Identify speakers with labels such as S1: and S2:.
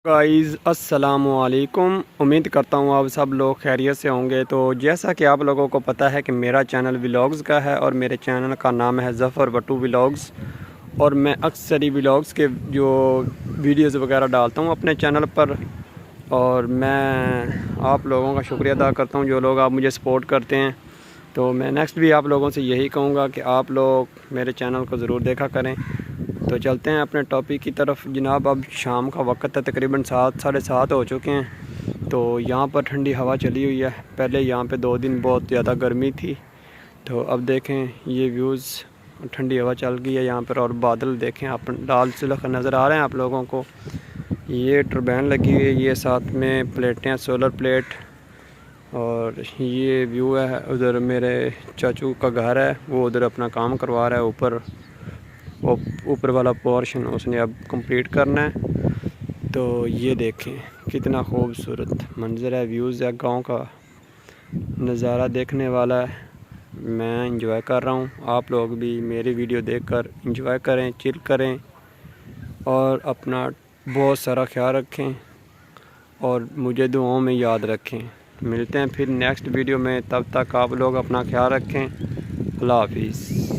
S1: Guys अस्सलाम वालेकुम। उम्मीद करता हूँ आप सब लोग खैरियत से होंगे। तो जैसा कि आप लोगों को पता है कि मेरा चैनल व्लॉग्स का है और मेरे चैनल का नाम है ज़फ़र भट्टू व्लॉग्स, और मैं अक्सर ही व्लॉग्स के जो वीडियोस वगैरह डालता हूँ अपने चैनल पर। और मैं आप लोगों का शुक्रिया अदा करता हूँ जो लोग आप मुझे सपोर्ट करते हैं। तो मैं नेक्स्ट भी आप लोगों से यही कहूँगा कि आप लोग मेरे चैनल को ज़रूर देखा करें। तो चलते हैं अपने टॉपिक की तरफ जनाब। अब शाम का वक्त है, तकरीबन 7 साढ़े 7 हो चुके हैं। तो यहाँ पर ठंडी हवा चली हुई है। पहले यहाँ पे 2 दिन बहुत ज़्यादा गर्मी थी, तो अब देखें ये व्यूज़, ठंडी हवा चल गई है यहाँ पर। और बादल देखें आप, लाल सुलख नज़र आ रहे हैं आप लोगों को। ये टर्बाइन लगी हुई है, ये साथ में प्लेटें, सोलर प्लेट। और ये व्यू है, उधर मेरे चाचू का घर है, वो उधर अपना काम करवा रहा है। ऊपर वाला पोर्शन उसने अब कंप्लीट करना है। तो ये देखें कितना खूबसूरत मंज़र है, व्यूज़ है, गांव का नज़ारा देखने वाला है। मैं इंजॉय कर रहा हूँ, आप लोग भी मेरी वीडियो देखकर इंजॉय करें, चिल करें और अपना बहुत सारा ख्याल रखें और मुझे दुआओं में याद रखें। मिलते हैं फिर नेक्स्ट वीडियो में, तब तक आप लोग अपना ख्याल रखें। अल्लाह हाफिज़।